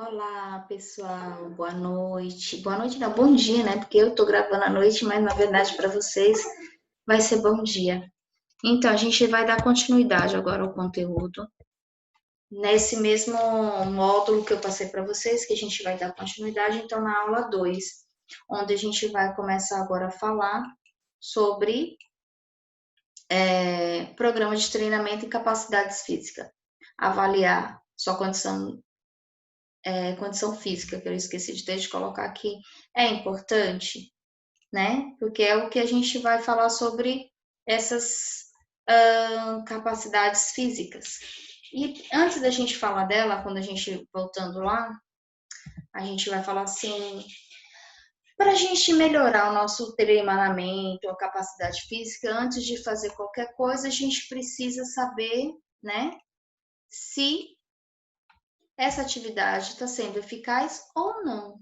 Olá, pessoal. Boa noite. Boa noite, não, bom dia, né? Porque eu tô gravando à noite, mas na verdade para vocês vai ser bom dia. Então, a gente vai dar continuidade agora ao conteúdo. Nesse mesmo módulo que eu passei para vocês, que a gente vai dar continuidade, então, na aula 2, onde a gente vai começar agora a falar sobre programa de treinamento e capacidades físicas. Avaliar sua condição física, que eu esqueci de colocar aqui, é importante, né? Porque é o que a gente vai falar sobre essas capacidades físicas. E antes da gente falar dela, quando a gente voltando lá, a gente vai falar assim, para a gente melhorar o nosso treinamento, a capacidade física, antes de fazer qualquer coisa, a gente precisa saber, né, se essa atividade está sendo eficaz ou não.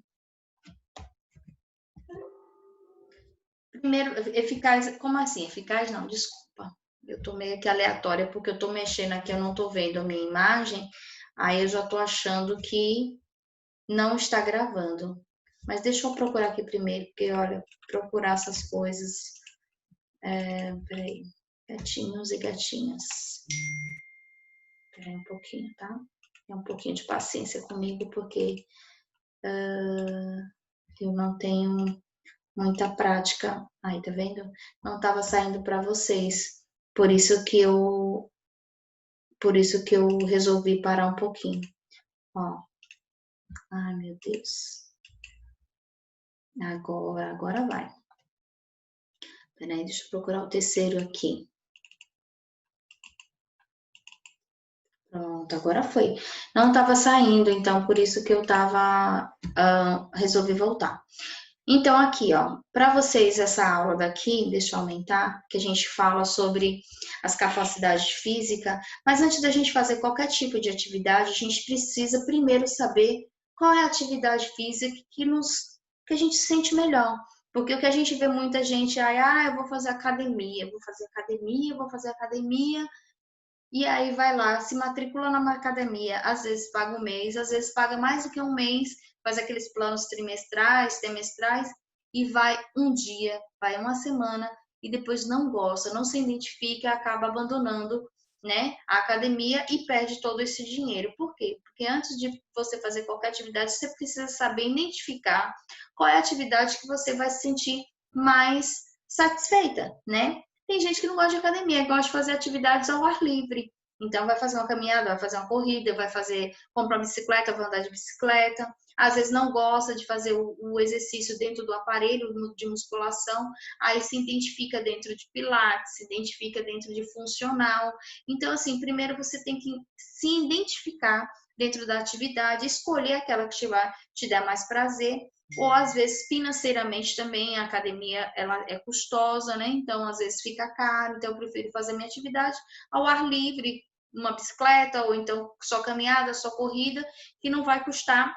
Primeiro, eficaz, como assim? Eficaz não, desculpa. Eu tô meio que aleatória, porque eu tô mexendo aqui, eu não tô vendo a minha imagem, aí eu já tô achando que não está gravando. Mas deixa eu procurar aqui primeiro, porque olha, procurar essas coisas. Peraí, gatinhos e gatinhas. Peraí um pouquinho, tá? Tem um pouquinho de paciência comigo, porque eu não tenho muita prática. Aí, tá vendo? Não estava saindo para vocês. Por isso que eu, por isso que eu resolvi parar um pouquinho. Ó. Ai, meu Deus. Agora vai. Peraí, deixa eu procurar o terceiro aqui. Pronto, agora foi. Não estava saindo, então por isso que eu resolvi voltar. Então, aqui, ó, para vocês, essa aula daqui, deixa eu aumentar, que a gente fala sobre as capacidades físicas, mas antes da gente fazer qualquer tipo de atividade, a gente precisa primeiro saber qual é a atividade física que a gente sente melhor. Porque o que a gente vê muita gente, eu vou fazer academia, vou fazer academia, e aí vai lá, se matricula na academia, às vezes paga um mês, às vezes paga mais do que um mês, faz aqueles planos trimestrais, semestrais, e vai um dia, vai uma semana, e depois não gosta, não se identifica, acaba abandonando, né, a academia e perde todo esse dinheiro. Por quê? Porque antes de você fazer qualquer atividade, você precisa saber identificar qual é a atividade que você vai se sentir mais satisfeita, né? Tem gente que não gosta de academia, gosta de fazer atividades ao ar livre. Então, vai fazer uma caminhada, vai fazer uma corrida, comprar uma bicicleta, vai andar de bicicleta. Às vezes não gosta de fazer o exercício dentro do aparelho de musculação, aí se identifica dentro de pilates, se identifica dentro de funcional. Então, assim, primeiro você tem que se identificar dentro da atividade, escolher aquela que vai te dar mais prazer, ou às vezes financeiramente também a academia ela é custosa, né? Então às vezes fica caro, então eu prefiro fazer minha atividade ao ar livre, uma bicicleta ou então só caminhada, só corrida, que não vai custar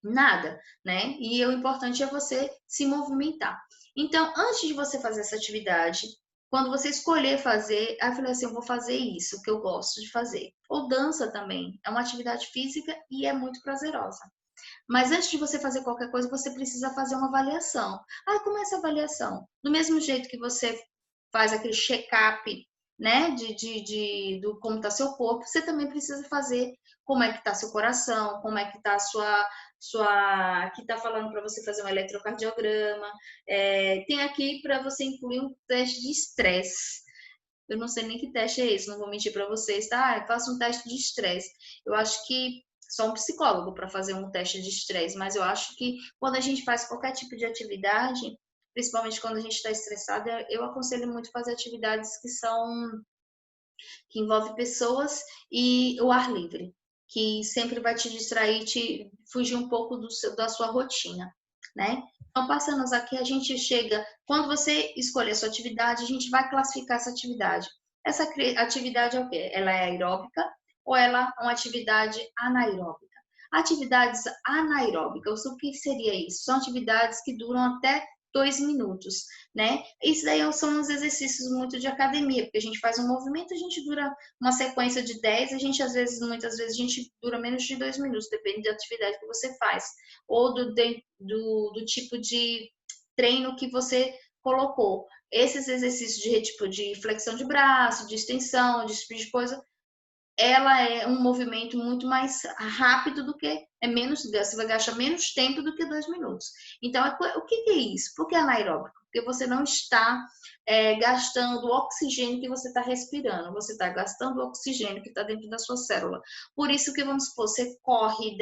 nada, né? E o importante é você se movimentar. Então, antes de você fazer essa atividade, quando você escolher fazer, aí eu falei assim, eu vou fazer isso que eu gosto de fazer. Ou dança também, é uma atividade física e é muito prazerosa. Mas antes de você fazer qualquer coisa, você precisa fazer uma avaliação. Ah, como é essa avaliação? Do mesmo jeito que você faz aquele check-up, né, do como está seu corpo, você também precisa fazer como é que está seu coração, como é que está a aqui está falando para você fazer um eletrocardiograma, tem aqui para você incluir um teste de estresse. Eu não sei nem que teste é esse, não vou mentir para vocês, tá? Eu faço um teste de estresse. Eu acho que só um psicólogo para fazer um teste de estresse, mas eu acho que quando a gente faz qualquer tipo de atividade, principalmente quando a gente está estressado, eu aconselho muito fazer atividades que envolvem pessoas e o ar livre, que sempre vai te distrair, te fugir um pouco da sua rotina, né? Então, passando aqui, a gente chega, quando você escolher a sua atividade, a gente vai classificar essa atividade. Essa atividade é o quê? Ela é aeróbica ou ela é uma atividade anaeróbica? Atividades anaeróbicas, o que seria isso? São atividades que duram até 2 minutos, né? Isso daí são os exercícios muito de academia, porque a gente faz um movimento, a gente dura uma sequência de 10, a gente muitas vezes a gente dura menos de 2 minutos, depende da atividade que você faz, ou do tipo de treino que você colocou. Esses exercícios de tipo de flexão de braço, de extensão, de tipo de coisa, ela é um movimento muito mais rápido do que você vai gastar menos tempo do que 2 minutos. Então, o que é isso? Por que anaeróbico? Porque você não está gastando o oxigênio que você está respirando, você está gastando o oxigênio que está dentro da sua célula. Por isso que, vamos supor, você corre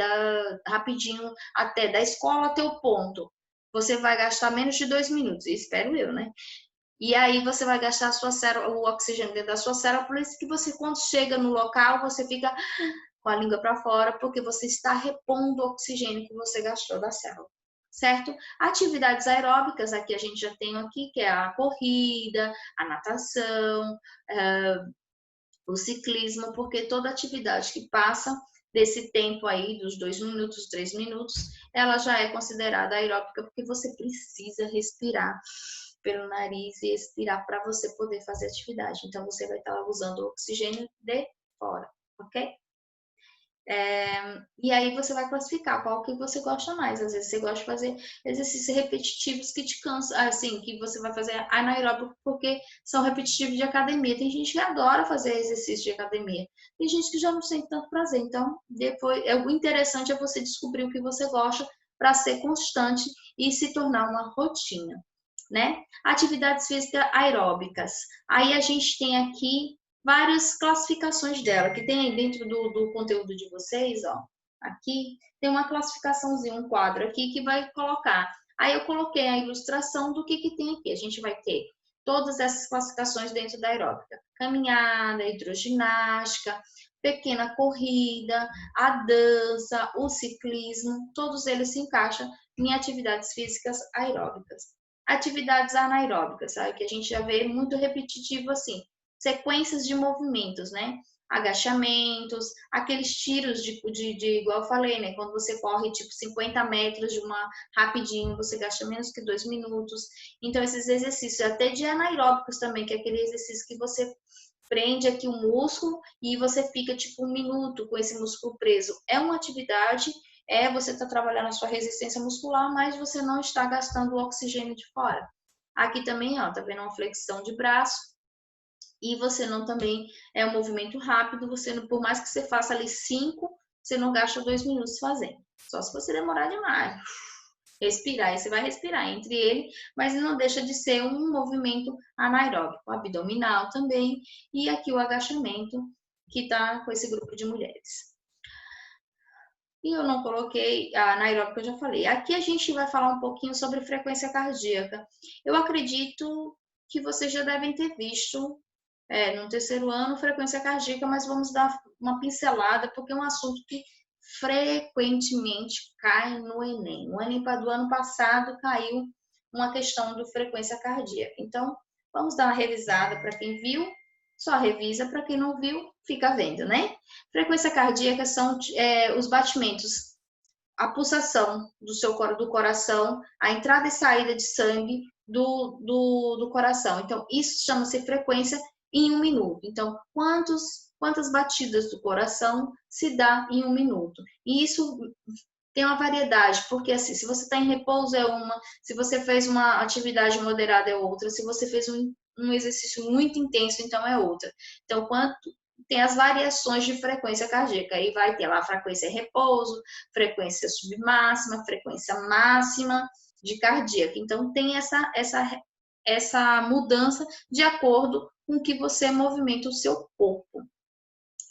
rapidinho até da escola até o ponto. Você vai gastar menos de 2 minutos, espero eu, né? E aí você vai gastar a sua célula, o oxigênio dentro da sua célula, por isso que você, quando chega no local, você fica com a língua para fora, porque você está repondo o oxigênio que você gastou da célula, certo? Atividades aeróbicas, aqui a gente já tem aqui, que é a corrida, a natação, o ciclismo, porque toda atividade que passa desse tempo aí, dos 2 minutos, 3 minutos, ela já é considerada aeróbica, porque você precisa respirar pelo nariz e expirar para você poder fazer atividade. Então, você vai estar usando o oxigênio de fora, ok? E aí você vai classificar qual que você gosta mais. Às vezes você gosta de fazer exercícios repetitivos que te cansam, assim, que você vai fazer anaeróbico porque são repetitivos de academia. Tem gente que adora fazer exercício de academia. Tem gente que já não sente tanto prazer. Então, depois, o interessante é você descobrir o que você gosta para ser constante e se tornar uma rotina, né? Atividades físicas aeróbicas. Aí a gente tem aqui várias classificações dela, que tem aí dentro do conteúdo de vocês, ó. Aqui tem uma classificaçãozinha, um quadro aqui que vai colocar. Aí eu coloquei a ilustração do que tem aqui. A gente vai ter todas essas classificações dentro da aeróbica. Caminhada, hidroginástica, pequena corrida, a dança, o ciclismo, todos eles se encaixam em atividades físicas aeróbicas. Atividades anaeróbicas, sabe? Que a gente já vê muito repetitivo assim, sequências de movimentos, né? Agachamentos, aqueles tiros igual eu falei, né? Quando você corre tipo 50 metros rapidinho, você gasta menos que 2 minutos. Então, esses exercícios, até de anaeróbicos também, que é aquele exercício que você prende aqui o músculo e você fica tipo 1 minuto com esse músculo preso. É uma atividade, você está trabalhando a sua resistência muscular, mas você não está gastando o oxigênio de fora. Aqui também, ó, tá vendo uma flexão de braço e você não também é um movimento rápido, você não, por mais que você faça ali 5, você não gasta 2 minutos fazendo. Só se você demorar demais. Respirar, e você vai respirar entre ele, mas não deixa de ser um movimento anaeróbico, abdominal também, e aqui o agachamento, que tá com esse grupo de mulheres. E eu não coloquei a anaeróbica, eu já falei. Aqui a gente vai falar um pouquinho sobre frequência cardíaca. Eu acredito que vocês já devem ter visto no terceiro ano frequência cardíaca, mas vamos dar uma pincelada, porque é um assunto que frequentemente cai no Enem. O Enem do ano passado caiu uma questão do frequência cardíaca. Então, vamos dar uma revisada para quem viu, só revisa, para quem não viu, fica vendo, né? Frequência cardíaca são os batimentos, a pulsação do coração, a entrada e saída de sangue do coração. Então, isso chama-se frequência em 1 minuto. Então, quantas batidas do coração se dá em 1 minuto? E isso tem uma variedade, porque assim, se você está em repouso é uma, se você fez uma atividade moderada é outra, se você fez um exercício muito intenso, então é outra. Então, tem as variações de frequência cardíaca, aí vai ter lá frequência repouso, frequência submáxima, frequência máxima de cardíaca. Então, tem essa mudança de acordo com que você movimenta o seu corpo.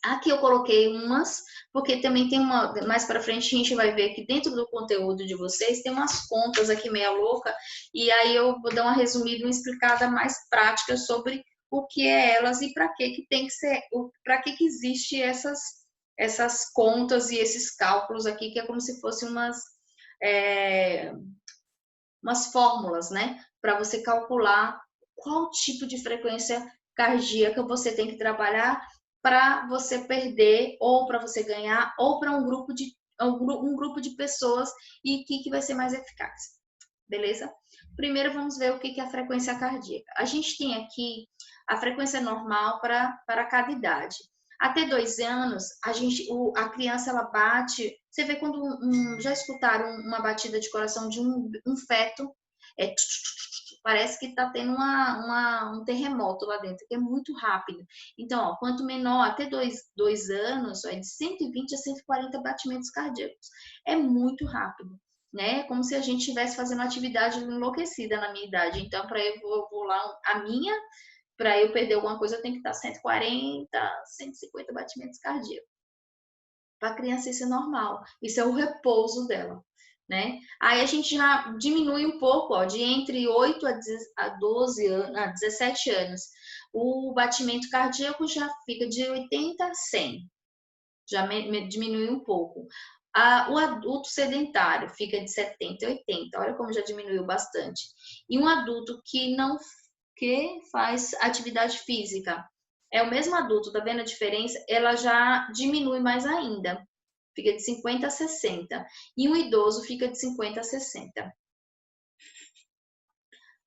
Aqui eu coloquei umas, porque também tem mais para frente a gente vai ver que dentro do conteúdo de vocês tem umas contas aqui meia louca, e aí eu vou dar uma resumida, uma explicada mais prática sobre o que é elas e para que tem que ser, para que existe essas contas e esses cálculos aqui, que é como se fossem umas fórmulas, né? Para você calcular qual tipo de frequência cardíaca você tem que trabalhar para você perder, ou para você ganhar, ou para um grupo de pessoas, e o que vai ser mais eficaz. beleza? Primeiro vamos ver o que é a frequência cardíaca. A gente tem aqui a frequência normal para cada idade. Até 2 anos, a criança ela bate. Você vê quando já escutaram uma batida de coração de um feto? É, parece que está tendo um terremoto lá dentro, que é muito rápido. Então, ó, quanto menor, até 2 anos, ó, é de 120 a 140 batimentos cardíacos. É muito rápido, né? Como se a gente estivesse fazendo uma atividade enlouquecida na minha idade. Então, para eu vou lá, a minha, para eu perder alguma coisa, eu tenho que estar 140, 150 batimentos cardíacos. Para a criança isso é normal, isso é o repouso dela, né? Aí a gente já diminui um pouco, ó, de entre 8 a 12 anos, a 17 anos. O batimento cardíaco já fica de 80 a 100, já diminui um pouco. O adulto sedentário fica de 70 a 80, olha como já diminuiu bastante. E um adulto que faz atividade física, é o mesmo adulto, tá vendo a diferença? Ela já diminui mais ainda, fica de 50 a 60. E um idoso fica de 50 a 60.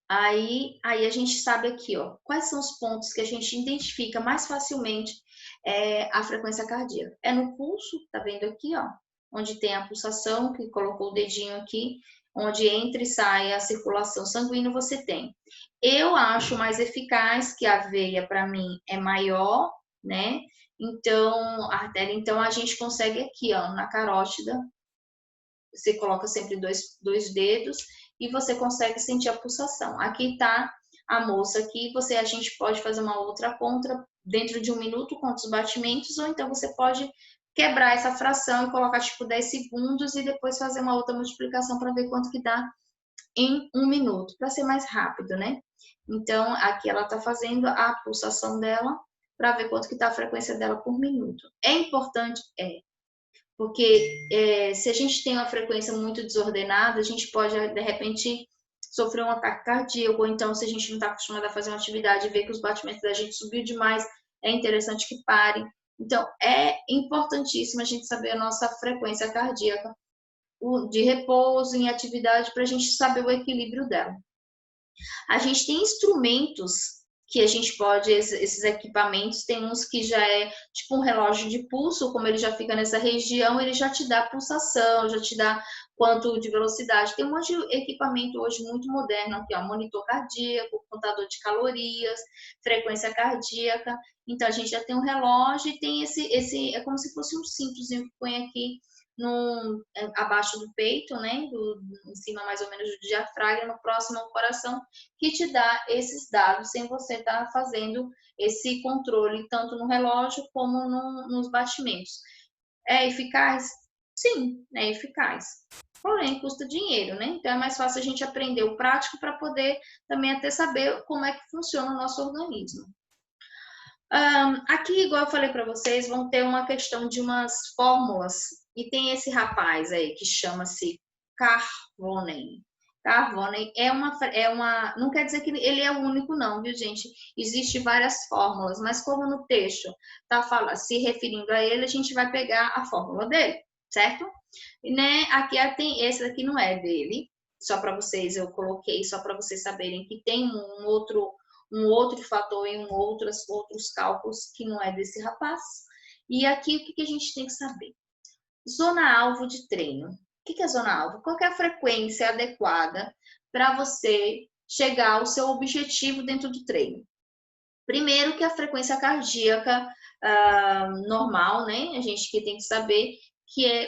Aí a gente sabe aqui, ó, quais são os pontos que a gente identifica mais facilmente a frequência cardíaca. É no pulso, tá vendo aqui, ó, onde tem a pulsação, que colocou o dedinho aqui, onde entra e sai a circulação sanguínea, você tem. Eu acho mais eficaz que a veia, para mim, é maior, né? Então, a artéria, então a gente consegue aqui, ó, na carótida, você coloca sempre dois dedos e você consegue sentir a pulsação. Aqui tá a moça aqui, a gente pode fazer uma outra conta dentro de 1 minuto, quantos batimentos, ou então você pode quebrar essa fração e colocar tipo 10 segundos e depois fazer uma outra multiplicação para ver quanto que dá em 1 minuto, para ser mais rápido, né? Então, aqui ela tá fazendo a pulsação dela para ver quanto que tá a frequência dela por minuto. É importante? Porque se a gente tem uma frequência muito desordenada, a gente pode, de repente, sofrer um ataque cardíaco, ou então, se a gente não está acostumado a fazer uma atividade e ver que os batimentos da gente subiu demais, é interessante que pare. Então, é importantíssimo a gente saber a nossa frequência cardíaca de repouso em atividade para a gente saber o equilíbrio dela. A gente tem instrumentos que a gente pode, esses equipamentos, tem uns que já é tipo um relógio de pulso, como ele já fica nessa região, ele já te dá pulsação, já te dá quanto de velocidade. Tem um monte de equipamento hoje muito moderno aqui, ó, monitor cardíaco, contador de calorias, frequência cardíaca. Então a gente já tem um relógio e tem esse é como se fosse um cintozinho que põe aqui abaixo do peito, né, em cima mais ou menos do diafragma, próximo ao coração, que te dá esses dados sem você estar fazendo esse controle tanto no relógio como nos batimentos. É eficaz? Sim, é eficaz. Porém, custa dinheiro, né? Então é mais fácil a gente aprender o prático para poder também até saber como é que funciona o nosso organismo. Aqui, igual eu falei para vocês, vão ter uma questão de umas fórmulas. E tem esse rapaz aí que chama-se Carvonen. Carvonen não quer dizer que ele é o único não, viu, gente? Existem várias fórmulas, mas como no texto está se referindo a ele, a gente vai pegar a fórmula dele, certo? E, né, aqui tem, esse aqui não é dele, só para vocês, eu coloquei só para vocês saberem que tem um outro fator em outros cálculos que não é desse rapaz. E aqui o que a gente tem que saber? Zona-alvo de treino. O que é zona-alvo? Qual é a frequência adequada para você chegar ao seu objetivo dentro do treino? Primeiro que a frequência cardíaca normal, né? A gente que tem que saber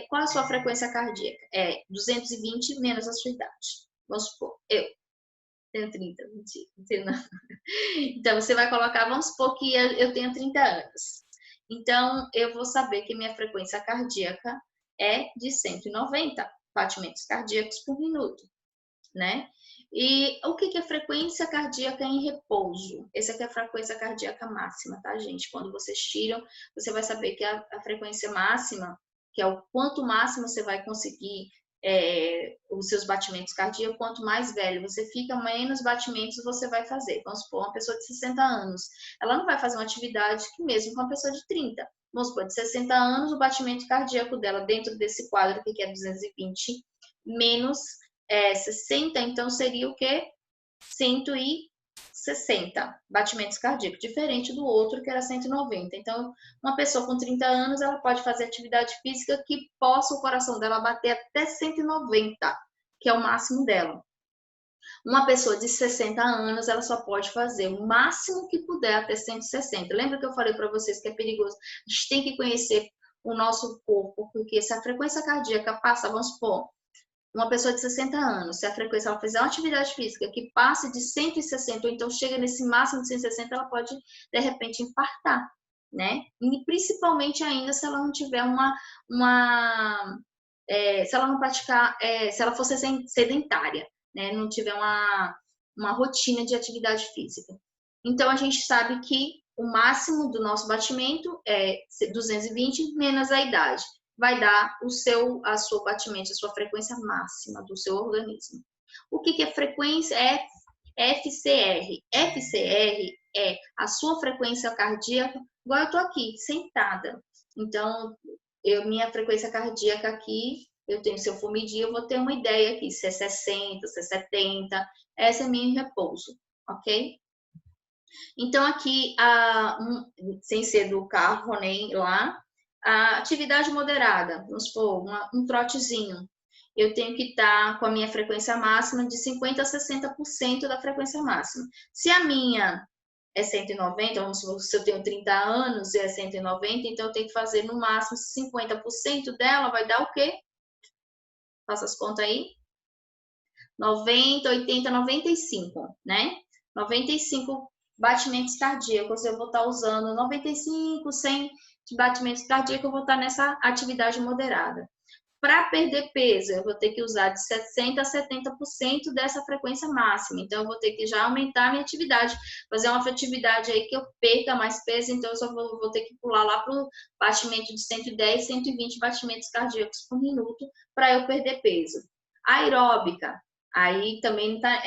qual a sua frequência cardíaca. É 220 menos a sua idade. Vamos supor, eu tenho 30, mentira, não. Então, você vai colocar, vamos supor que eu tenho 30 anos. Então, eu vou saber que minha frequência cardíaca é de 190 batimentos cardíacos por minuto, né? E o que é frequência cardíaca em repouso? Essa aqui é a frequência cardíaca máxima, tá, gente? Quando vocês tiram, você vai saber que a frequência máxima, que é o quanto máximo você vai conseguir os seus batimentos cardíacos, quanto mais velho você fica, menos batimentos você vai fazer. Vamos supor, uma pessoa de 60 anos, ela não vai fazer uma atividade que mesmo com uma pessoa de 30. Vamos supor, de 60 anos, o batimento cardíaco dela, dentro desse quadro aqui, que é 220, menos 60, então seria o quê? 160 batimentos cardíacos, diferente do outro que era 190. Então, uma pessoa com 30 anos, ela pode fazer atividade física que possa o coração dela bater até 190, que é o máximo dela. Uma pessoa de 60 anos, ela só pode fazer o máximo que puder até 160. Lembra que eu falei para vocês que é perigoso? A gente tem que conhecer o nosso corpo, porque se a frequência cardíaca passa, vamos supor, uma pessoa de 60 anos, se a frequência ela fizer uma atividade física que passe de 160, ou então chega nesse máximo de 160, ela pode, de repente, infartar, né? E principalmente ainda se ela não tiver se ela não praticar, se ela fosse sedentária, né? Não tiver uma rotina de atividade física. Então, a gente sabe que o máximo do nosso batimento é 220 menos a idade. Vai dar a sua batimento, a sua frequência máxima do seu organismo. O que é frequência? É FCR. FCR é a sua frequência cardíaca, igual eu estou aqui, sentada. Então, minha frequência cardíaca aqui, se eu for medir, eu vou ter uma ideia aqui, se é 60, se é 70, essa é minha repouso, ok? Então, aqui, sem ser do carro nem lá, a atividade moderada, vamos supor, um trotezinho, eu tenho que estar com a minha frequência máxima de 50% a 60% da frequência máxima. Se a minha é 190, vamos supor, se eu tenho 30 anos e é 190, então eu tenho que fazer no máximo 50% dela, vai dar o quê? Faça as contas aí. 90, 80, 95, né? 95 batimentos cardíacos, eu vou estar usando 95, 100 de batimentos cardíacos, eu vou estar nessa atividade moderada. Para perder peso, eu vou ter que usar de 60% a 70% dessa frequência máxima. Então, eu vou ter que já aumentar a minha atividade, fazer uma atividade aí que eu perca mais peso, então eu só vou ter que pular lá para o batimento de 110, 120 batimentos cardíacos por minuto para eu perder peso. Aeróbica, aí também tá,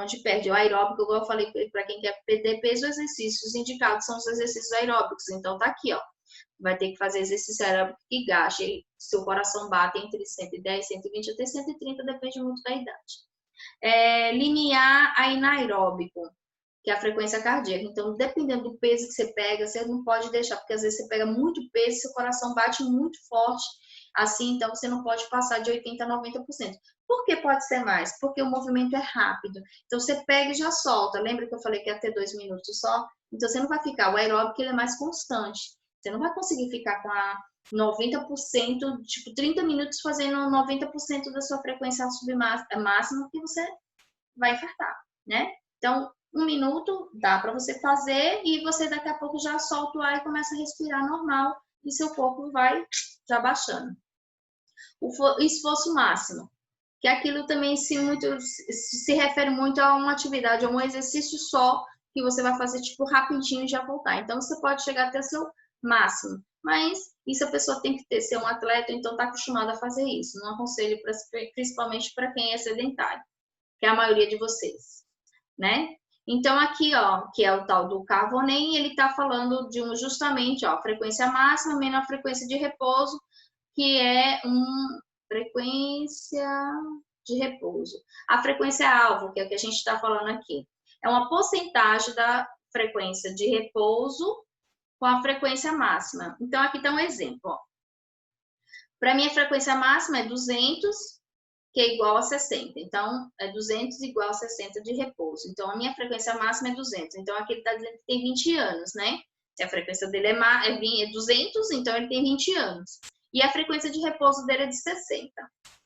onde perde. O aeróbico, igual eu falei, para quem quer perder peso, os exercícios indicados são os exercícios aeróbicos. Então, tá aqui, ó. Vai ter que fazer exercício aeróbico que gaste. Seu coração bate entre 110, 120 até 130, depende muito da idade. Limiar anaeróbico, que é a frequência cardíaca. Então, dependendo do peso que você pega, você não pode deixar, porque às vezes você pega muito peso, seu coração bate muito forte, assim, então você não pode passar de 80% a 90%. Por que pode ser mais? Porque o movimento é rápido. Então, você pega e já solta. Lembra que eu falei que ia ter 2 minutos só? Então, você não vai ficar. O aeróbico, ele é mais constante. Você não vai conseguir ficar com a 90%, tipo, 30 minutos fazendo 90% da sua frequência máxima, que você vai infartar, né? Então, 1 minuto dá para você fazer e você daqui a pouco já solta o ar e começa a respirar normal e seu corpo vai já baixando. O esforço máximo, que aquilo também se refere muito a uma atividade, a um exercício só que você vai fazer tipo rapidinho e já voltar. Então, você pode chegar até o seu máximo, mas isso a pessoa tem que ser um atleta, então está acostumado a fazer isso. Não aconselho principalmente para quem é sedentário, que é a maioria de vocês, né? Então, aqui, ó, que é o tal do Carvonen, ele está falando de justamente, ó, frequência máxima menos a frequência de repouso, que é frequência de repouso. A frequência alvo, que é o que a gente está falando aqui, é uma porcentagem da frequência de repouso com a frequência máxima. Então, aqui está um exemplo. Para mim, a frequência máxima é 200, que é igual a 60. Então, é 200 igual a 60 de repouso. Então, a minha frequência máxima é 200. Então, aqui ele está dizendo que tem 20 anos, né? Se a frequência dele é 200, então ele tem 20 anos. E a frequência de repouso dele é de 60.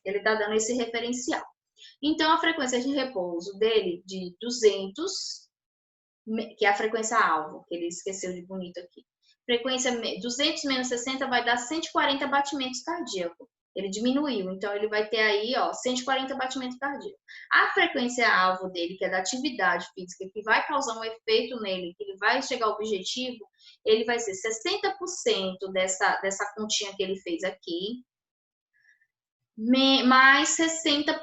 Ele está dando esse referencial. Então, a frequência de repouso dele de 200, que é a frequência alvo, que ele esqueceu de bonito aqui. Frequência 200 menos 60 vai dar 140 batimentos cardíacos. Ele diminuiu, então ele vai ter aí, ó, 140 batimentos cardíacos. A frequência alvo dele, que é da atividade física, que vai causar um efeito nele, que ele vai chegar ao objetivo, ele vai ser 60% dessa continha que ele fez aqui, mais 60,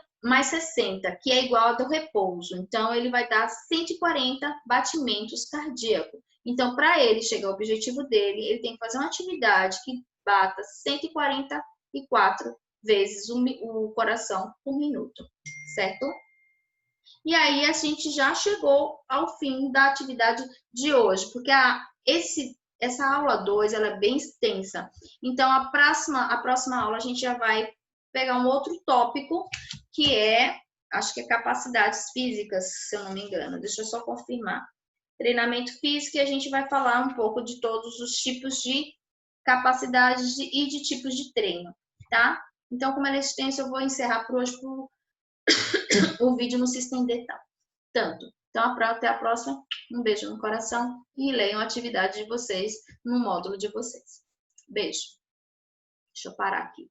que é igual ao do repouso. Então, ele vai dar 140 batimentos cardíacos. Então, para ele chegar ao objetivo dele, ele tem que fazer uma atividade que bata 144 vezes o coração por minuto. certo? E aí a gente já chegou ao fim da atividade de hoje, porque essa aula 2 ela é bem extensa. Então, a próxima aula a gente já vai pegar um outro tópico, que acho que é capacidades físicas, se eu não me engano. Deixa eu só confirmar. Treinamento físico, e a gente vai falar um pouco de todos os tipos de capacidades e de tipos de treino, tá? Então, como ela é extensa, eu vou encerrar por hoje o vídeo não se estender tanto. Então, até a próxima. Um beijo no coração e leiam a atividade de vocês no módulo de vocês. Beijo. Deixa eu parar aqui.